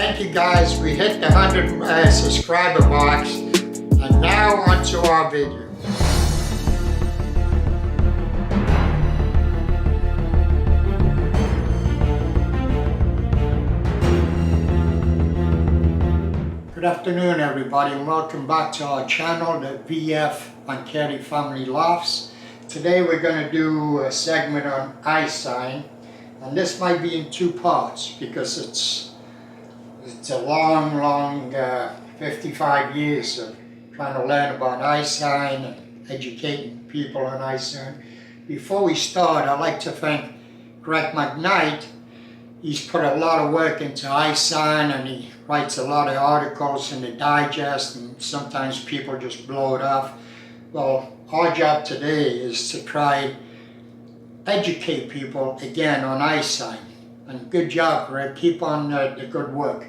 Thank you guys, we hit the 100 subscriber marks, and now onto our video. Good afternoon everybody, and welcome back to our channel, the VF Uncanny Family Laughs. Today we're going to do a segment on eye sign, and this might be in two parts because it's a long 55 years of trying to learn about eye sign and educating people on eye sign. Before we start, I'd like to thank Greg McKnight. He's put a lot of work into eye sign, and he writes a lot of articles in the digest, and sometimes people just blow it off. Well, our job today is to try educate people again on eye sign. And good job, Greg. Keep on the good work.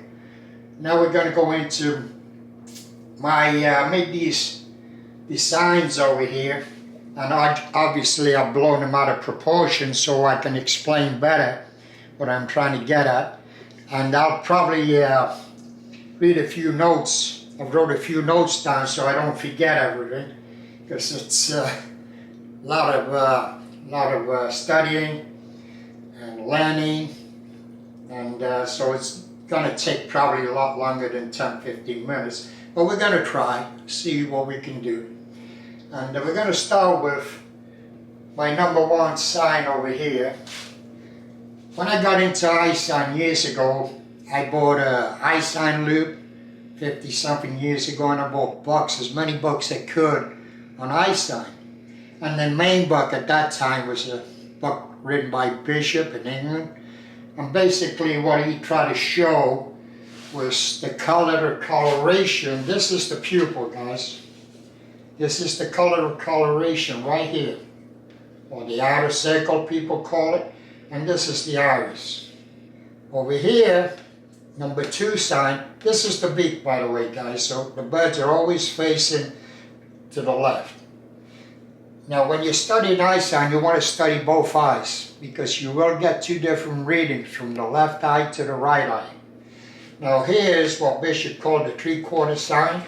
Now we're going to go into my made these signs over here, and obviously I've blown them out of proportion so I can explain better what I'm trying to get at. And I'll probably read a few notes. I've wrote a few notes down so I don't forget everything, because it's a lot of studying and learning, and so it's going to take probably a lot longer than 10-15 minutes, but we're going to try, see what we can do. And we're going to start with my number one sign over here. When I got into eye sign years ago, I bought a eye sign loop 50 something years ago, and I bought books, as many books as I could on eye sign. And the main book at that time was a book written by Bishop in England. And basically what he tried to show was the color or coloration. This is the pupil, guys. This is the color or coloration right here, or the outer circle people call it. And this is the iris. Over here, number two sign, this is the beak, by the way, guys, so the birds are always facing to the left. Now when you study an eye sign, you want to study both eyes, because you will get two different readings from the left eye to the right eye. Now here's what Bishop called the 3/4 sign.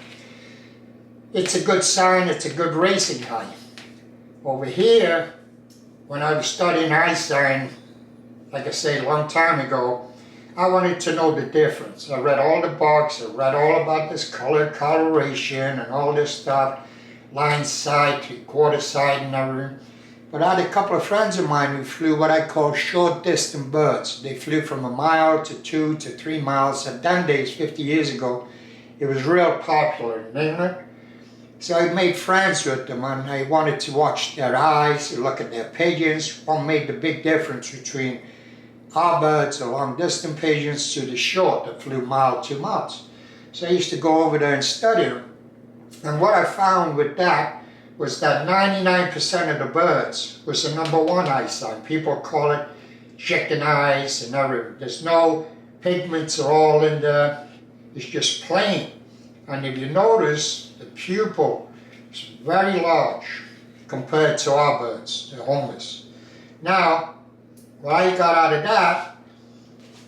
It's a good sign, it's a good racing eye. Over here, when I was studying eye sign, like I say, a long time ago, I wanted to know the difference. I read all the books, I read all about this color coloration and all this stuff, line side, 3/4 side and everything. But I had a couple of friends of mine who flew what I call short distance birds. They flew from 1 mile to 2 to 3 miles. At them days, 50 years ago, it was real popular in England. So I made friends with them, and I wanted to watch their eyes, look at their pigeons. What made the big difference between our birds, the long distance pigeons, to the short that flew 1 mile, 2 miles. So I used to go over there and study them. And what I found with that was that 99% of the birds was the number one eye sign. People call it chicken eyes and everything. There's no pigments are all in there. It's just plain. And if you notice, the pupil is very large compared to our birds, the homers. Now, what I got out of that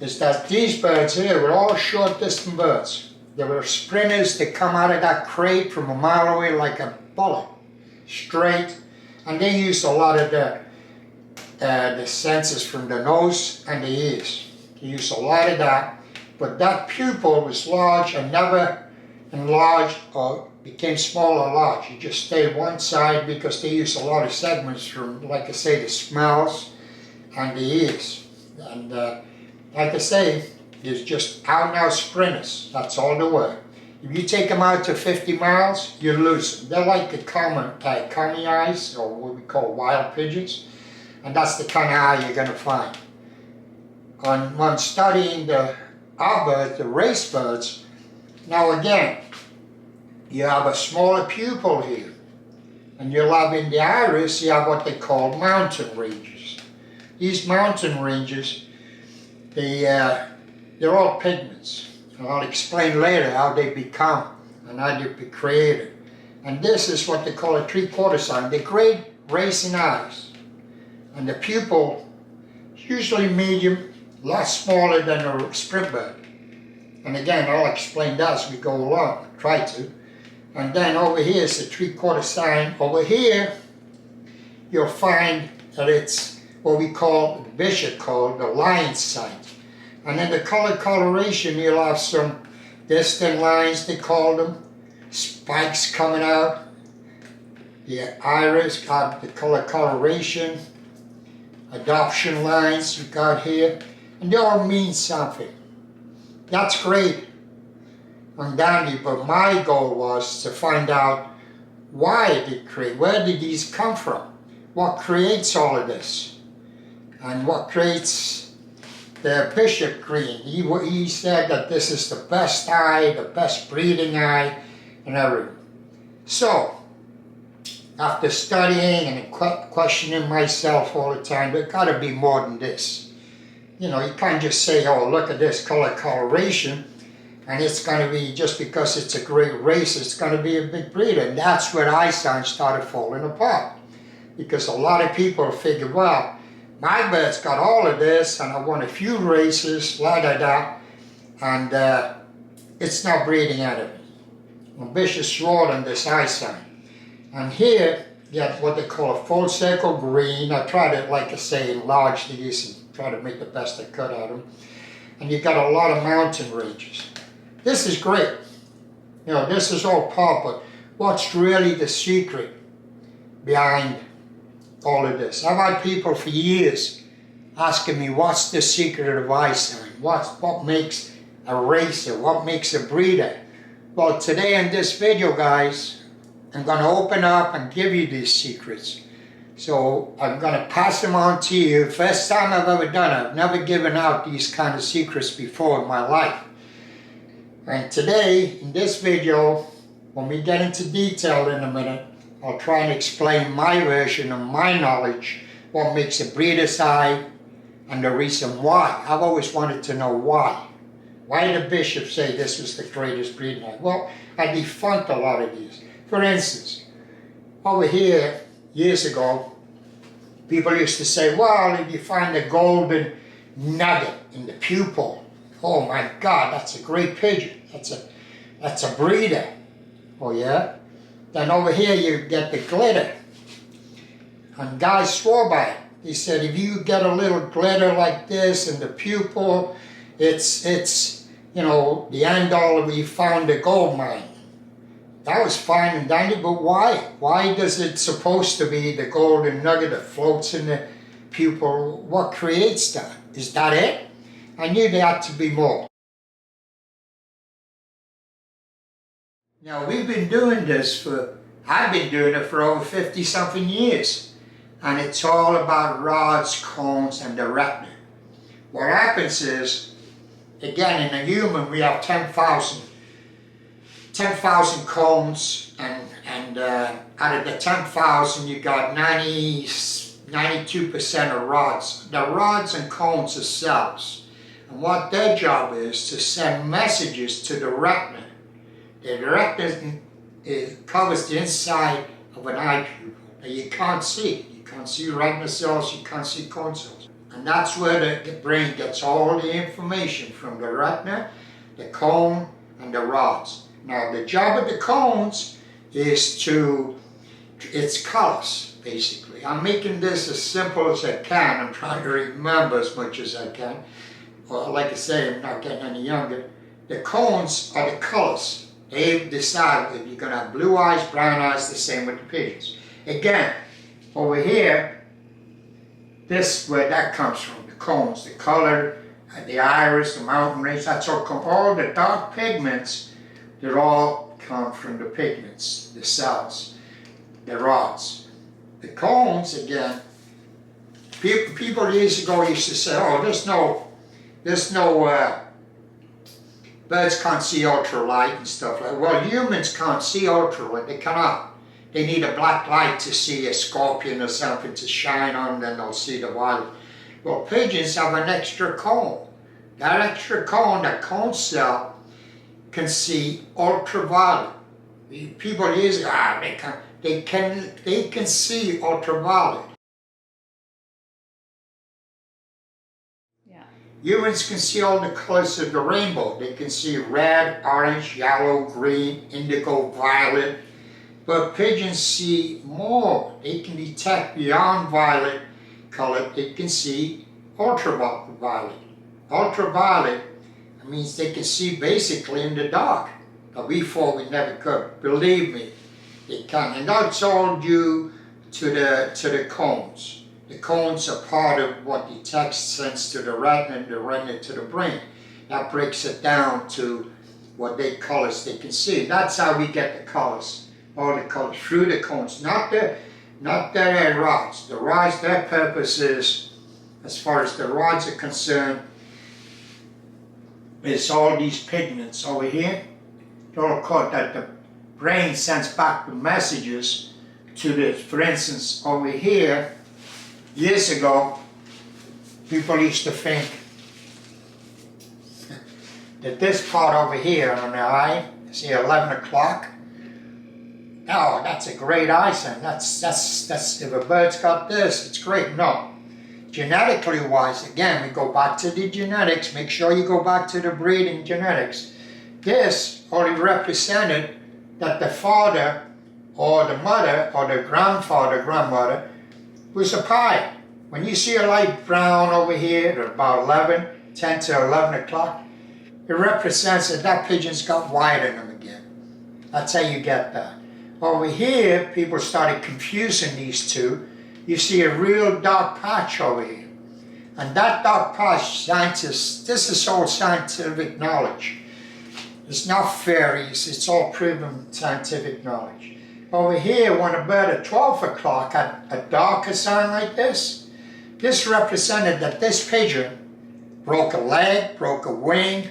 is that these birds here were all short distance birds. They were sprinters that come out of that crate from 1 mile away like a bullet, straight. And they used a lot of the senses from the nose and the ears. They used a lot of that. But that pupil was large and never enlarged or became small or large. It just stayed one side because they used a lot of segments from, like I say, the smells and the ears. And like I say, there's just out and out sprinters. That's all they were. If you take them out to 50 miles, you lose them. They're like the common eyes, or what we call wild pigeons. And that's the kind of eye you're going to find. When studying our birds, the race birds, now again, you have a smaller pupil here. And you'll have in the iris, you have what they call mountain ranges. These mountain ranges, they're all pigments. And I'll explain later how they become and how they be created. And this is what they call a 3/4 sign. They're great racing eyes. And the pupil is usually medium, a lot smaller than a sprint bird. And again, I'll explain that as we go along, try to. And then over here is the 3/4 sign. Over here, you'll find that it's what we call, the bishop called, the lion's sign. And in the color coloration, you'll have some distant lines, they call them, spikes coming out. The iris got the color coloration, adoption lines you got here, and they all mean something. That's great and dandy, but my goal was to find out why it did create, where did these come from? What creates all of this? And what creates the bishop green? He said that this is the best eye, the best breeding eye, and everything. So, after studying and questioning myself all the time, there's got to be more than this. You know, you can't just say, oh, look at this color coloration, and it's going to be, just because it's a great race, it's going to be a big breeder. And that's where eye signs started falling apart. Because a lot of people figure, well, my bird's got all of this, and I won a few races, and it's not breeding out of it. Ambitious sword on this eye sign. And here, you have what they call a full circle green. I tried to, like I say, enlarge these and try to make the best I could out of them. And you got a lot of mountain ranges. This is great. You know, this is all part, but what's really the secret behind all of this? I've had people for years asking me, what's the secret of eye sign? What makes a racer? What makes a breeder? Well, today in this video, guys, I'm going to open up and give you these secrets. So I'm going to pass them on to you. First time I've ever done it. I've never given out these kind of secrets before in my life. And today, in this video, when we get into detail in a minute, I'll try and explain my version of my knowledge, what makes a breeder's eye, and the reason why. I've always wanted to know why. Why the bishops say this was the greatest breeding eye? Well, I defunct a lot of these. For instance, over here, years ago, people used to say, well, if you find a golden nugget in the pupil, oh my God, that's a great pigeon. That's a breeder. Oh yeah? Then over here you get the glitter. And guys swore by it. He said, if you get a little glitter like this in the pupil, it's you know, the end all of you found a gold mine. That was fine and dandy, but why? Why does it supposed to be the golden nugget that floats in the pupil? What creates that? Is that it? I knew there had to be more. Now we've been doing this I've been doing it for over 50-something years. And it's all about rods, cones, and the retina. What happens is, again, in a human we have 10,000 cones, and out of the 10,000 you got 92% of rods. The rods and cones are cells, and what their job is to send messages to the retina. The retina covers the inside of an eye pupil that you can't see. You can't see retina cells, you can't see cone cells. And that's where the brain gets all the information from the retina, the cone, and the rods. Now the job of the cones is it's colors, basically. I'm making this as simple as I can. I'm trying to remember as much as I can. Well, like I say, I'm not getting any younger. The cones are the colors. They decide if you're going to have blue eyes, brown eyes, the same with the pigeons. Again, over here, this where that comes from, the cones, the color, the iris, the mountain range, that's all the dark pigments. They all come from the pigments, the cells, the rods. The cones, again, people years ago used to say, oh, birds can't see ultralight and stuff like that. Well, humans can't see ultralight, they cannot. They need a black light to see a scorpion or something to shine on, then they'll see the violet. Well, pigeons have an extra cone. That extra cone, that cone cell, can see ultraviolet. People years ago, they can see ultraviolet. Yeah. Humans can see all the colors of the rainbow. They can see red, orange, yellow, green, indigo, violet. But pigeons see more. They can detect beyond violet color. They can see ultraviolet. Ultraviolet means they can see basically in the dark. But we thought we never could. Believe me, they can. And that's all due to the cones. The cones are part of what detects sense to the retina and the retina to the brain. That breaks it down to what they colors they can see. That's how we get the colors, all the colors through the cones, not the rods. The rods, their purpose is, as far as the rods are concerned, is all these pigments over here. It's all called that the brain sends back the messages to the, for instance, over here. Years ago, people used to think that this part over here on the eye, see 11 o'clock, oh, that's a great eye sign. That's if a bird's got this, it's great. No. Genetically wise, again, we go back to the genetics. Make sure you go back to the breeding genetics. This only represented that the father or the mother or the grandfather, grandmother, was a pie. When you see a light brown over here at about 10 to 11 o'clock, it represents that that pigeon's got white in them again. That's how you get that. Over here, people started confusing these two. You see a real dark patch over here. And that dark patch, scientists, this is all scientific knowledge. It's not fairies, it's all proven scientific knowledge. Over here, when a bird at 12 o'clock had a darker sign like this represented that this pigeon broke a leg, broke a wing.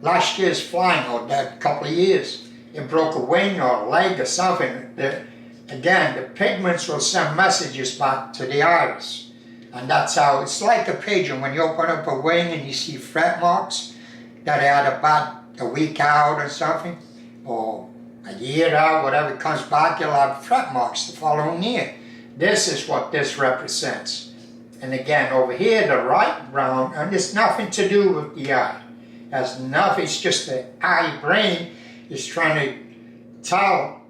Last year's flying, or that couple of years, it broke a wing or a leg or something. Again, the pigments will send messages back to the iris. And that's how, it's like a pigeon. When you open up a wing and you see fret marks that had about a week out or something, or a year out, whatever comes back, you'll have fret marks the following year. This is what this represents. And again, over here, the light brown, and it's nothing to do with the eye. It has nothing, it's just the eye brain is trying to tell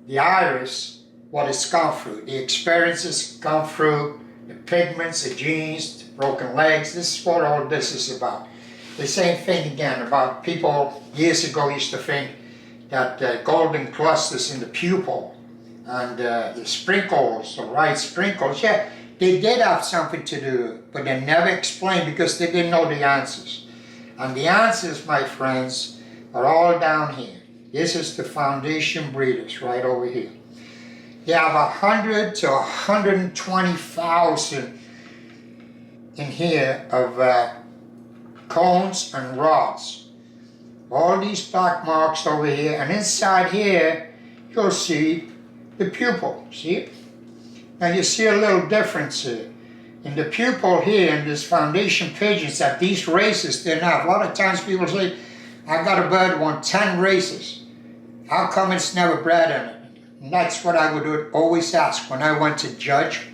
the iris what it's gone through, the experiences gone through, the pigments, the genes, the broken legs. This is what all this is about. The same thing again about people years ago used to think that golden clusters in the pupil and the sprinkles, the right sprinkles, yeah, they did have something to do, but they never explained because they didn't know the answers. And the answers, my friends, are all down here. This is the foundation breeders right over here. They have 100 to 120,000 in here of cones and rods. All these black marks over here, and inside here you'll see the pupil, see it? Now you see a little difference here. In the pupil here, in this foundation pigeons, that these races they're not. A lot of times people say, I got a bird that wants 10 races. How come it's never bred in it? And that's what I would always ask when I went to judge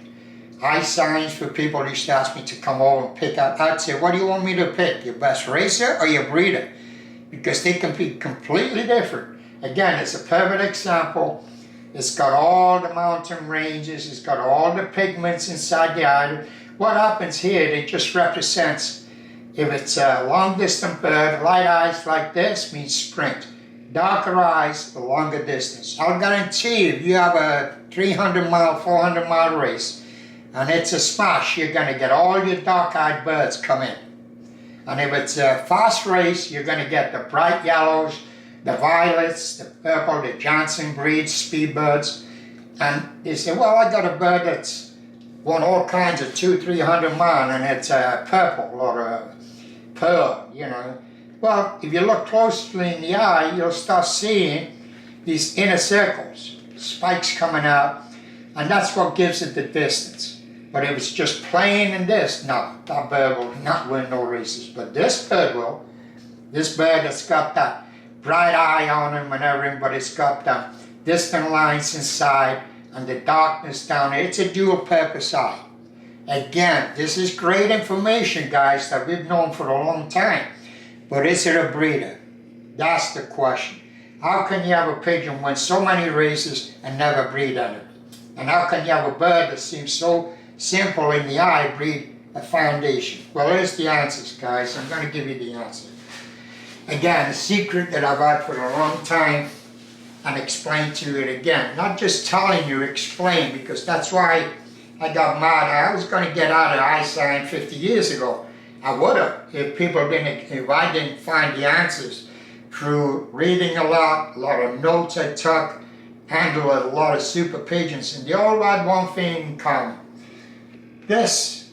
eye signs for people who used to ask me to come over and pick out. I'd say, what do you want me to pick? Your best racer or your breeder? Because they can be completely different. Again, it's a perfect example. It's got all the mountain ranges, it's got all the pigments inside the eye. What happens here, it just represents, if it's a long distance bird, light eyes like this means sprint. Darker eyes, the longer distance. I'll guarantee if you have a 300 mile, 400 mile race, and it's a smash, you're gonna get all your dark-eyed birds come in. And if it's a fast race, you're gonna get the bright yellows, the violets, the purple, the Johnson breed, speed birds. And they say, well, I got a bird that's won all kinds of 200-300 mile and it's a purple or a pearl, you know. Well, if you look closely in the eye, you'll start seeing these inner circles, spikes coming out, and that's what gives it the distance. But if it's just plain in this, no, that bird will not win no races. But this bird will. This bird that's got that bright eye on him and everything, but it's got the distant lines inside and the darkness down there. It's a dual purpose eye. Again, this is great information, guys, that we've known for a long time. But is it a breeder? That's the question. How can you have a pigeon win so many races and never breed anything? And how can you have a bird that seems so simple in the eye breed a foundation? Well, here's the answers, guys. I'm going to give you the answer. Again, a secret that I've had for a long time, and explain to you it again. Not just telling you, explain, because that's why I got mad. I was going to get out of eye sign 50 years ago. I would have if I didn't find the answers through reading a lot of notes I took, handled a lot of super pigeons, and they all had one thing in common. This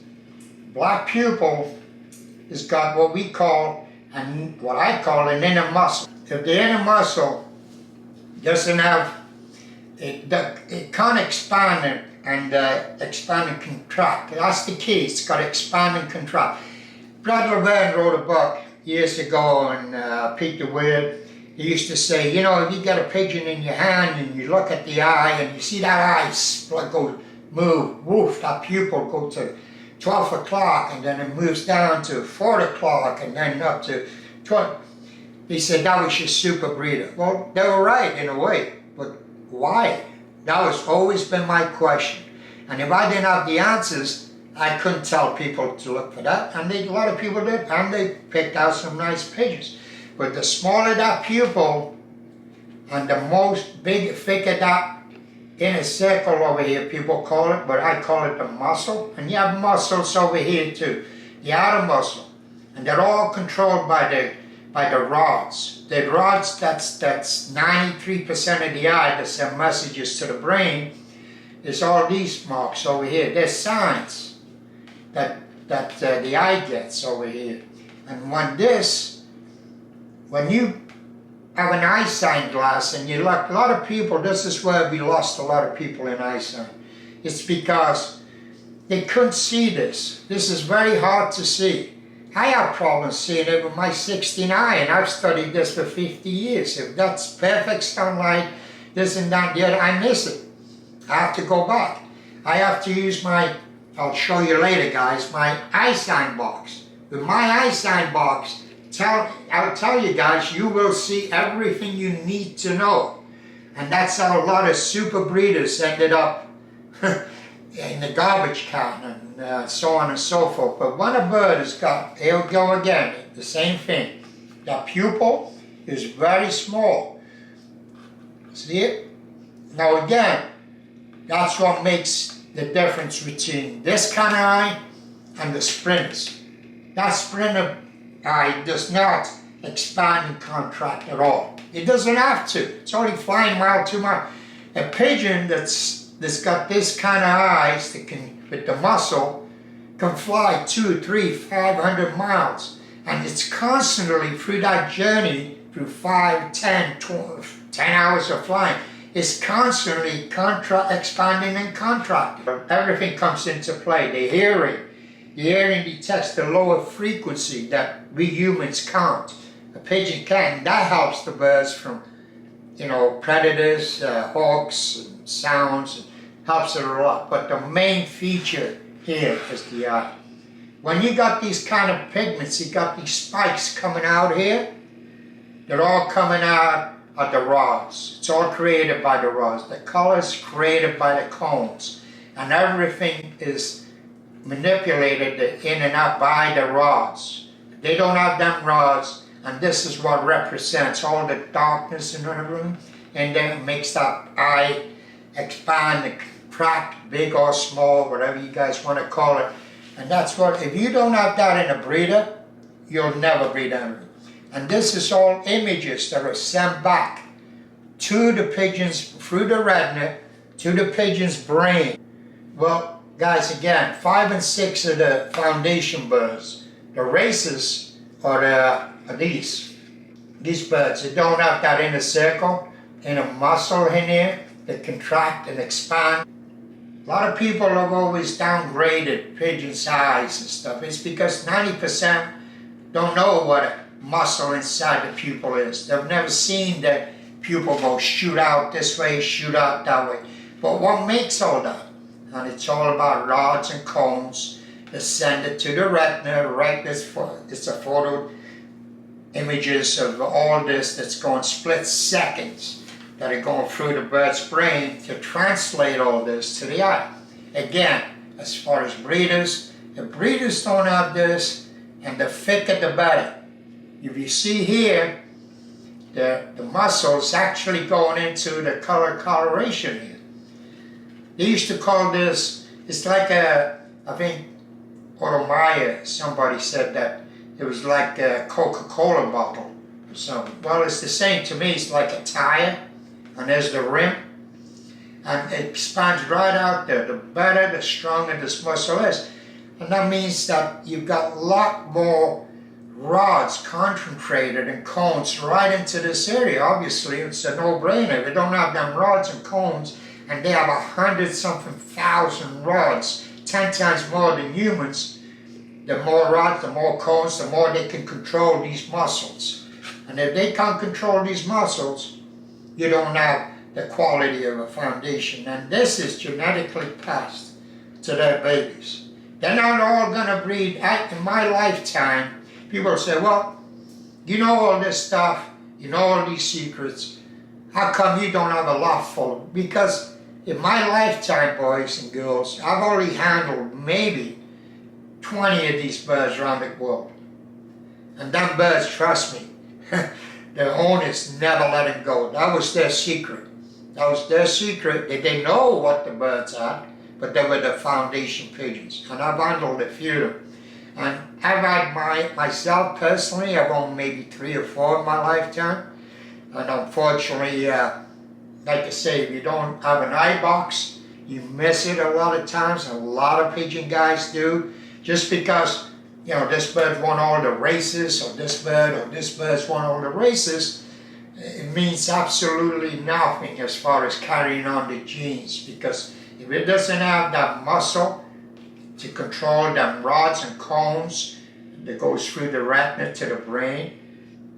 black pupil has got what we call, and what I call, an inner muscle. If the inner muscle doesn't have, it can't expand and contract. That's the key. It's got to expand and contract. Brad Laverne wrote a book years ago, and Pete DeWeerd, he used to say, you know, if you get a pigeon in your hand and you look at the eye and you see that eye go move, woof, that pupil go to 12 o'clock, and then it moves down to 4 o'clock and then up to 12. He said that was your super breeder. Well, they were right in a way, but why? That was always been my question. And if I didn't have the answers, I couldn't tell people to look for that. And a lot of people did, and they picked out some nice pigeons. But the smaller that pupil, and the thicker that inner circle over here, people call it, but I call it the muscle. And you have muscles over here too, the outer muscle. And they're all controlled by the rods. The rods, that's 93% of the eye that send messages to the brain, is all these marks over here. There's signs that the eye gets over here. And when you have an eye sign glass and you look, a lot of people, this is where we lost a lot of people in eye sign. It's because they couldn't see this. This is very hard to see. I have problems seeing it with my 16 eye, and I've studied this for 50 years. If that's perfect sunlight, this and that, the other, I miss it. I have to go back. I have to use I'll show you later, guys, my eye sign box. With my eye sign box, I'll tell you guys, you will see everything you need to know. And that's how a lot of super breeders ended up in the garbage can, and so on and so forth. But when a bird has got, he'll go again, the same thing. The pupil is very small. See it? Now again, that's what makes the difference between this kind of eye and the sprinters. That sprinter eye does not expand and contract at all. It doesn't have to. It's only flying mile, 2 miles. A pigeon that's got this kind of eyes that can, with the muscle, can fly 200, 300, 500 miles. And it's constantly through that journey, through 5, 10, 12, 10 hours of flying, it's constantly expanding and contracting. Everything comes into play. The hearing detects the lower frequency that we humans can't. A pigeon can. That helps the birds from, predators, hawks, and sounds. Helps it a lot. But the main feature here is the eye. When you got these kind of pigments, you got these spikes coming out here. They're all coming out of the rods. It's all created by the rods. The colors created by the cones. And everything is manipulated in and out by the rods. They don't have them rods, and this is what represents all the darkness in the room, and then it makes that eye expand and contract, big or small, whatever you guys want to call it. And that's what, if you don't have that in a breeder, you'll never breed anything. And this is all images that are sent back to the pigeons through the retina to the pigeon's brain. Well, guys, again, 5 and 6 are the foundation birds. The races are these birds. They don't have that inner circle, inner muscle in here that contract and expand. A lot of people have always downgraded pigeons' eyes and stuff. It's because 90% don't know what a muscle inside the pupil is. They've never seen the pupil go shoot out this way, shoot out that way. But what makes all that? and it's all about rods and cones that send it to the retina. It's a photo images of all this that's going split seconds that are going through the bird's brain to translate all this to the eye. Again, as far as breeders, the breeders don't have this, and the thicker the better. If you see here, the muscles actually going into the color coloration here. They used to call this, it's like I think Otto Meyer, somebody said that it was like a Coca-Cola bottle or something. Well, it's the same to me. It's like a tire, and there's the rim, and it expands right out there. The better, the stronger this muscle is. And that means that you've got a lot more rods concentrated and cones right into this area. Obviously, it's a no-brainer. If you don't have them rods and cones, and they have 100-something thousand rods, 10 times more than humans, the more rods, the more cones, the more they can control these muscles. And if they can't control these muscles, you don't have the quality of a foundation. And this is genetically passed to their babies. They're not all going to breed. In my lifetime, people say, well, you know all this stuff, you know all these secrets, how come you don't have a lot full? Because in my lifetime, boys and girls, I've already handled maybe 20 of these birds around the world. And them birds, trust me, their owners never let them go. That was their secret. That was their secret. They didn't know what the birds had, but they were the foundation pigeons. And I've handled a few of them. And I've had myself personally, I've owned maybe 3 or 4 in my lifetime. And unfortunately, like I say, if you don't have an eye box, you miss it a lot of times. A lot of pigeon guys do. Just because, you know, this bird won all the races, or this bird's won all the races, it means absolutely nothing as far as carrying on the genes. Because if it doesn't have that muscle to control them rods and cones that goes through the retina to the brain,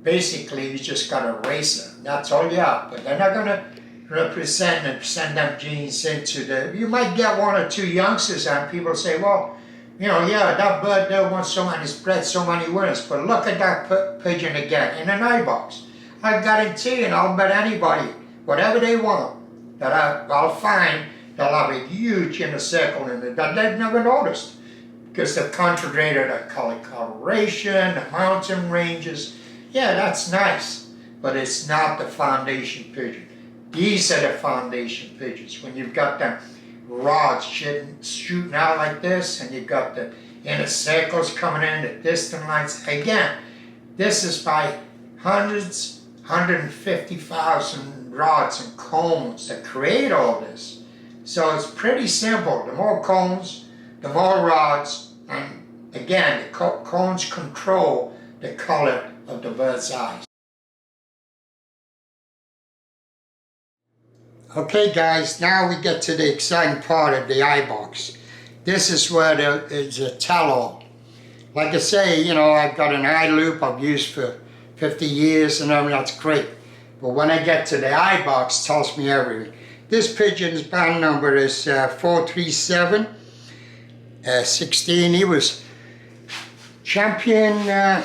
basically you just got a racer. That's all you have. But they're not going to represent and send them genes into the... You might get 1 or 2 youngsters, and people say, well, you know, yeah, that bird there won so many, bred so many winners, but look at that pigeon again in an eye box. I guarantee, and I'll bet anybody, whatever they want, that I'll find, they'll have a huge inner circle in it that they've never noticed, because they've concentrated on color coloration, the mountain ranges. Yeah, that's nice, but it's not the foundation pigeon. These are the foundation pigeons. When you've got them rods shooting out like this, and you've got the inner circles coming in, the distant lines. Again, this is by hundreds, 150,000 rods and cones that create all this. So it's pretty simple. The more cones, the more rods, and again, the cones control the color of the bird's eyes. Okay guys, now we get to the exciting part of the eye box. This is where there is a tell-all. Like I say, you know, I've got an eye loop I've used for 50 years and everything, that's great. But when I get to the eye box, it tells me everything. This pigeon's band number is 43716. He was champion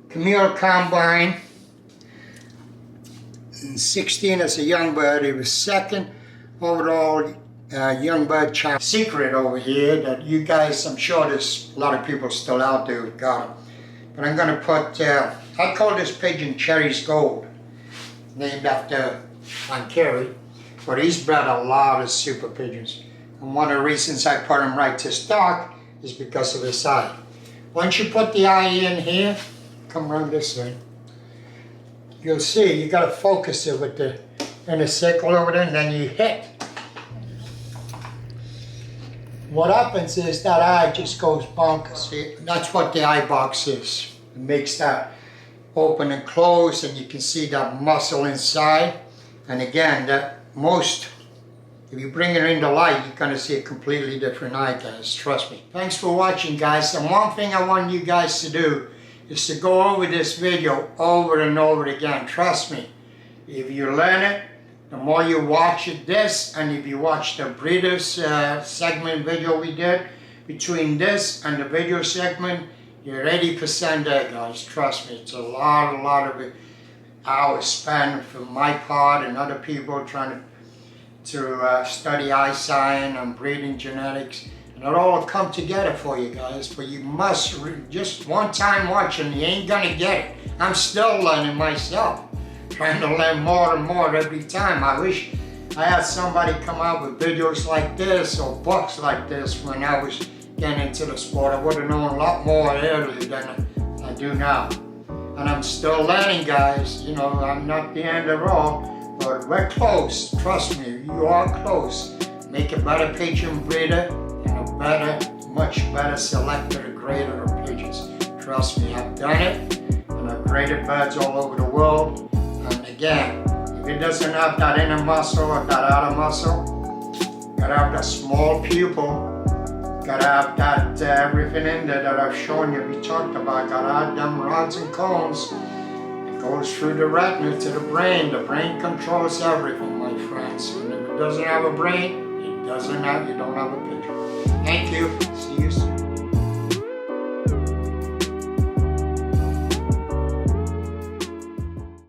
Camille Combine. In 16 as a young bird, he was second overall young bird champ. Secret over here that you guys, I'm sure there's a lot of people still out there who got him. But I'm going to put, I call this pigeon Cherry's Gold, named after Kerry. But he's bred a lot of super pigeons. And one of the reasons I put him right to stock is because of his eye. Once you put the eye in here, come around this way. You'll see, you got to focus it with the inner circle over there, and then you hit. What happens is that eye just goes bonkers. See, that's what the eye box is. It makes that open and close, and you can see that muscle inside. And again, if you bring it into light, you're going to see a completely different eye, guys. Trust me. Thanks for watching, guys. And one thing I want you guys to do is to go over this video over and over again. Trust me, if you learn it The more you watch this, and if you watch the breeders segment video we did, between this and the video segment, you're 80% there, guys. Trust me, it's a lot of hours spent from my part and other people trying to study eye sign and breeding genetics. And it all will come together for you guys, but you must, just one time watching, you ain't gonna get it. I'm still learning myself, trying to learn more and more every time. I wish I had somebody come out with videos like this or books like this when I was getting into the sport. I would have known a lot more earlier than I do now. And I'm still learning, guys. You know, I'm not the end of all, but we're close. Trust me, you are close. Make a better pigeon breeder and a better, much better selector and grader of pigeons. Trust me, I've done it, and I've graded birds all over the world. And again, if it doesn't have that inner muscle or that outer muscle, gotta have that small pupil, gotta have that everything in there that I've shown you, we talked about, gotta have them rods and cones. It goes through the retina to the brain. The brain controls everything, my friends. And if it doesn't have a brain, you don't have a pigeon. Thank you. See you soon.